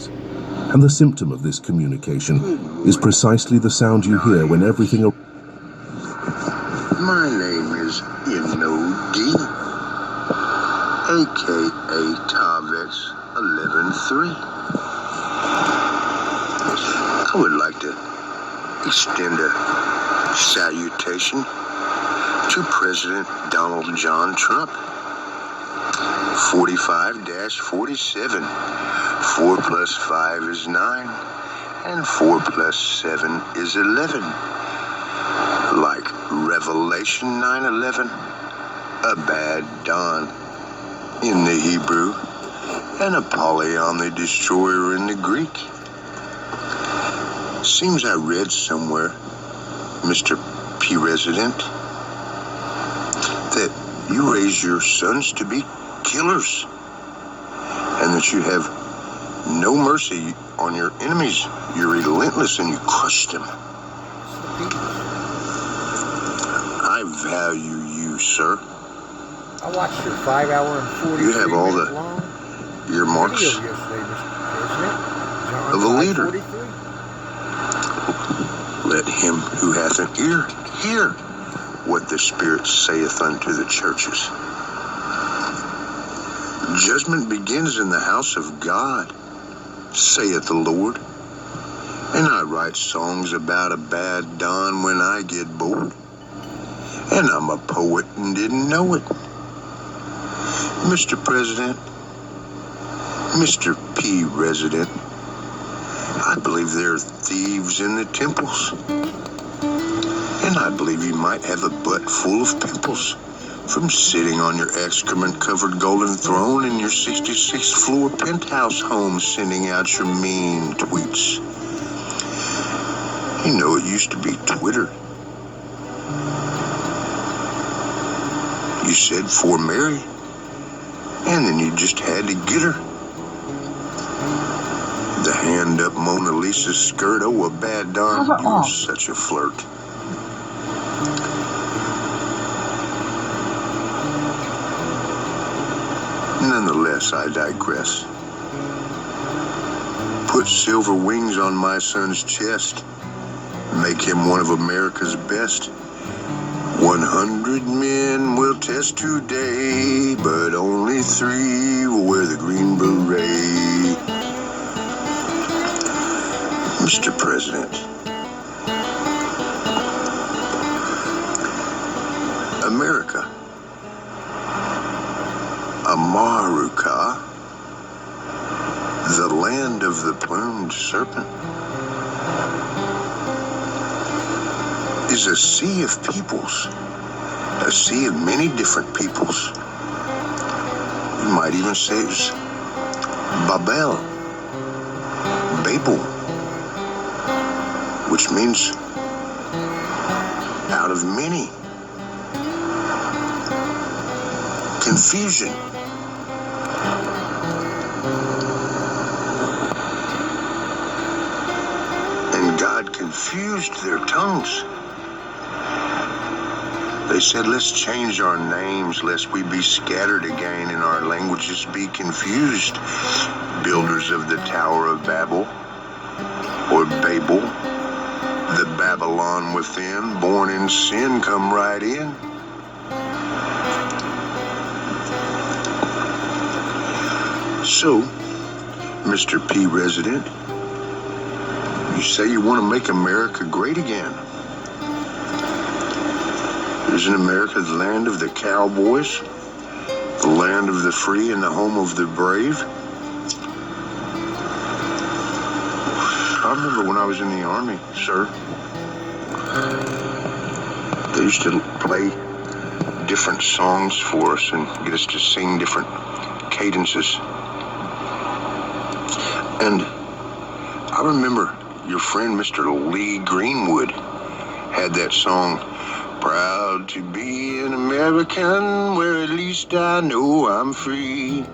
eyes. And the symptom of this communication is precisely the sound you hear when everything... My name is N.O.D., a.k.a. Tav-X 11-3. I would like to extend a salutation to President Donald John Trump. 45-47. 4 plus 5 is 9, and 4 plus 7 is 11. Like Revelation 9:11, Abaddon in the Hebrew, and Apollyon the Destroyer in the Greek. Seems I read somewhere, Mr. P. Resident, that you raise your sons to be killers, and that you have no mercy on your enemies. You're relentless and you crush them. I value you, sir. I watched your 5-hour and 40 You have all the earmarks of a leader. Let him who hath an ear hear what the Spirit saith unto the churches. Judgment begins in the house of God, saith the Lord. And I write songs about Abaddon when I get bored. And I'm a poet and didn't know it. Mr. President, Mr. P. Resident, I believe there are thieves in the temples. And I believe you might have a butt full of pimples from sitting on your excrement-covered golden throne in your 66th floor penthouse home sending out your mean tweets. You know, it used to be Twitter. You said for Mary, and then you just had to get her. The hand-up Mona Lisa skirt, oh, Abaddon, you're such a flirt. Nonetheless, I digress. Put silver wings on my son's chest. Make him one of America's best. 100 men will test today, but only 3 will wear the green beret. Mr. President, America, Amaruka, the land of the plumed serpent, is a sea of peoples, a sea of many different peoples. You might even say it's Babel, which means out of many. Confusion. And God confused their tongues. They said, let's change our names lest we be scattered again and our languages be confused. Builders of the Tower of Babel, or Babel, the Babylon within, born in sin, come right in. So, Mr. P. Resident, you say you want to make America great again. Isn't America the land of the cowboys, the land of the free and the home of the brave? I remember when I was in the Army, sir, they used to play different songs for us and get us to sing different cadences. And I remember your friend, Mr. Lee Greenwood, had that song, proud to be an American, where at least I know I'm free.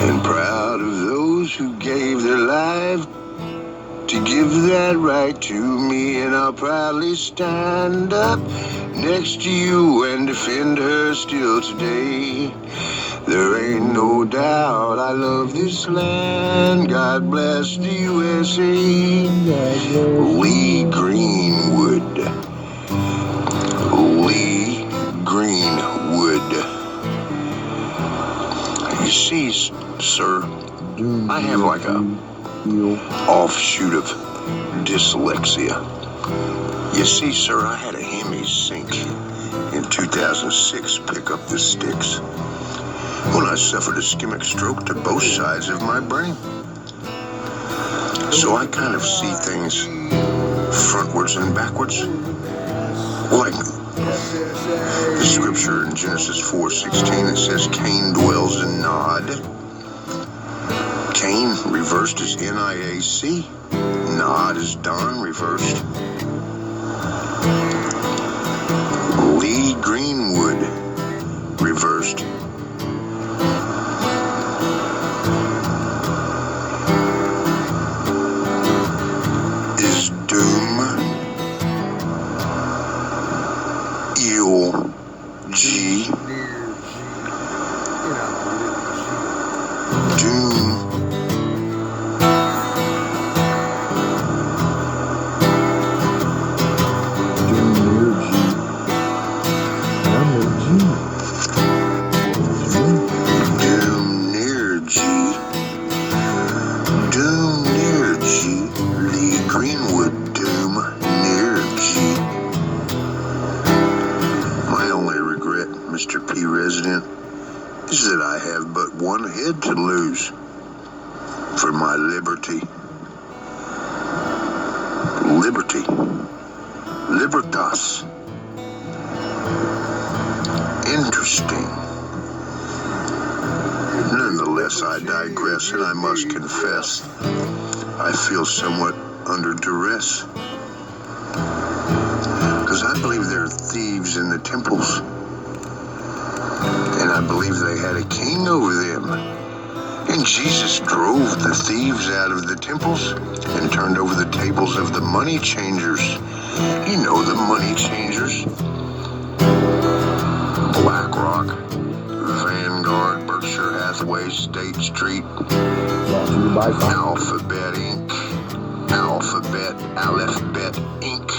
And proud of those who gave their life to give that right to me. And I'll proudly stand up next to you and defend her still today. There ain't no doubt I love this land. God bless the USA. Lee Greenwood. Lee Greenwood. You see, sir, I have like a offshoot of dyslexia. You see, sir, I had a Hemi sink in 2006 pick up the sticks when I suffered a ischemic stroke to both sides of my brain. So I kind of see things frontwards and backwards. Like the scripture in Genesis 4:16 that says Cain dwells in Nod. Cain reversed is N-I-A-C. Nod is Don reversed. Lee Greenwood reversed. Is doom eel G doom Mr. P. Resident, is that I have but one head to lose for my liberty. Liberty. Libertas. Interesting. Nonetheless, I digress, and I must confess, I feel somewhat under duress. Because I believe there are thieves in the temples. And I believe they had a king over them. And Jesus drove the thieves out of the temples and turned over the tables of the money changers. You know, the money changers. BlackRock, Vanguard, Berkshire Hathaway, State Street, Alphabet Inc., Alphabet Inc.,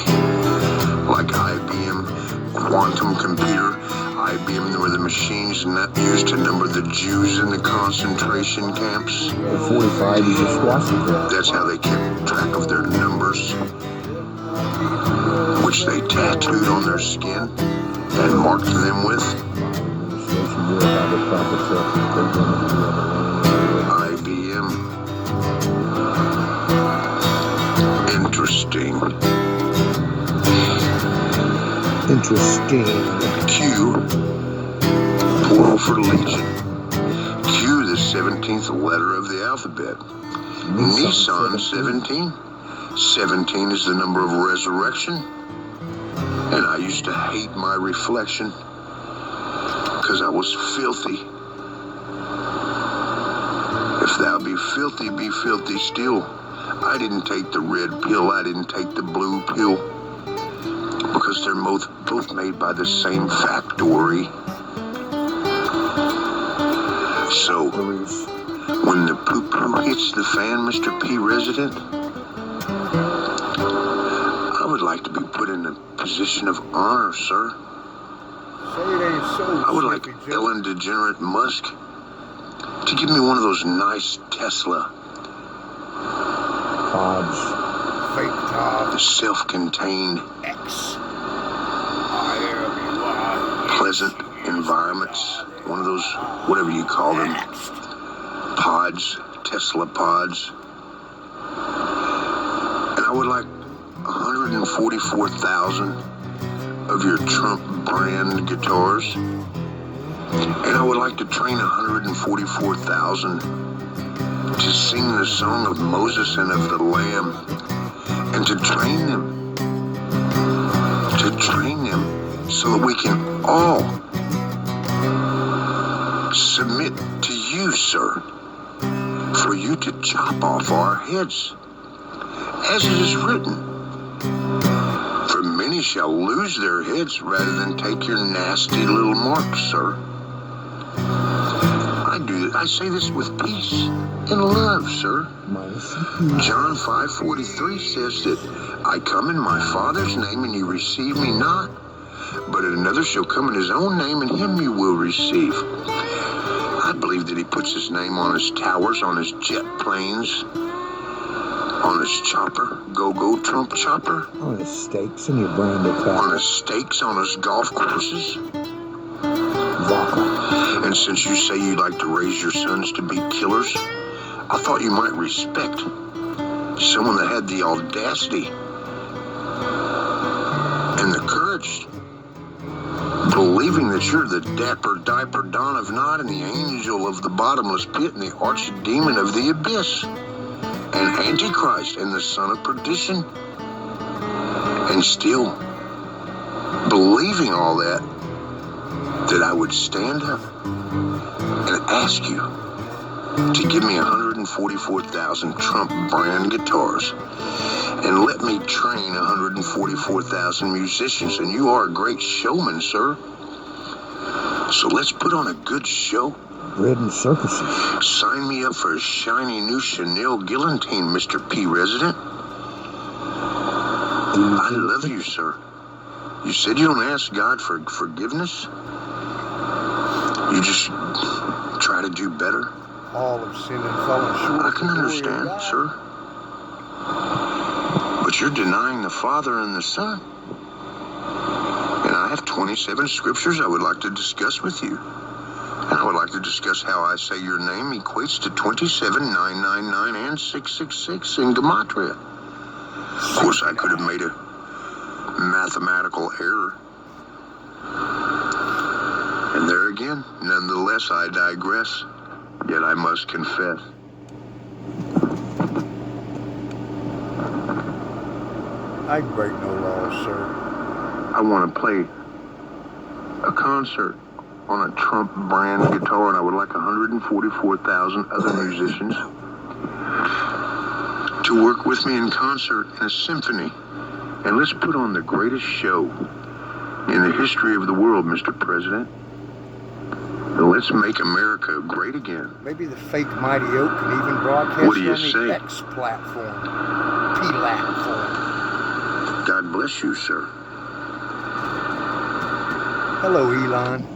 like IBM, Quantum Computer. IBM were the machines not used to number the Jews in the concentration camps. 45 is a swastika. That's how they kept track of their numbers, which they tattooed on their skin and marked them with. IBM. Interesting. Q, plural for legion. Q, the 17th letter of the alphabet. Nissan 17. 17 is the number of resurrection. And I used to hate my reflection because I was filthy. If thou be filthy still. I didn't take the red pill, I didn't take the blue pill. Because they're both made by the same factory. So, when the poo-poo hits the fan, Mr. P. Resident, I would like to be put in a position of honor, sir. I would like Ellen DeGenerate Musk to give me one of those nice Tesla Pods. Fake Tav. The self-contained X. pleasant environments, one of those, whatever you call them, pods, Tesla pods. And I would like 144,000 of your Trump brand guitars. And I would like to train 144,000 to sing the song of Moses and of the Lamb, and to train them so that we can all submit to you, sir, for you to chop off our heads, as it is written. For many shall lose their heads rather than take your nasty little mark, sir. I say this with peace and love, sir. Minus some P. John 5:43 says that I come in my Father's name and you receive me not, but another shall come in his own name and him you will receive. I believe that he puts his name on his towers, on his jet planes, on his chopper, go-go Trump chopper, On his stakes and your branded on cat. his stakes, on his golf courses. Vodka. And since you say you like to raise your sons to be killers, I thought you might respect someone that had the audacity and the courage, believing that you're the dapper diaper Don of Nod and the angel of the bottomless pit and the archdemon of the abyss and Antichrist and the son of perdition, and still believing all that I would stand up and ask you to give me 144,000 Trump brand guitars and let me train 144,000 musicians. And you are a great showman, sir. So let's put on a good show. Bread and circuses. Sign me up for a shiny new Chanel guillotine, Mr. P. Resident. I love you, sir. You said you don't ask God for forgiveness. You just try to do better. All of sin and fallen short. I can understand, sir. But you're denying the Father and the Son. And I have 27 scriptures I would like to discuss with you. And I would like to discuss how I say your name equates to 27,999 and 666 in Gematria. Of course, I could have made a mathematical error. And there again, nonetheless, I digress. Yet I must confess. I break no laws, sir. I want to play a concert on a Trump brand guitar, and I would like 144,000 other musicians to work with me in concert in a symphony. And let's put on the greatest show in the history of the world, Mr. President. And let's make America great again. Maybe the fake Mighty Oak can even broadcast What do you on the say? X platform. P-platform. God bless you, sir. Hello, Elon.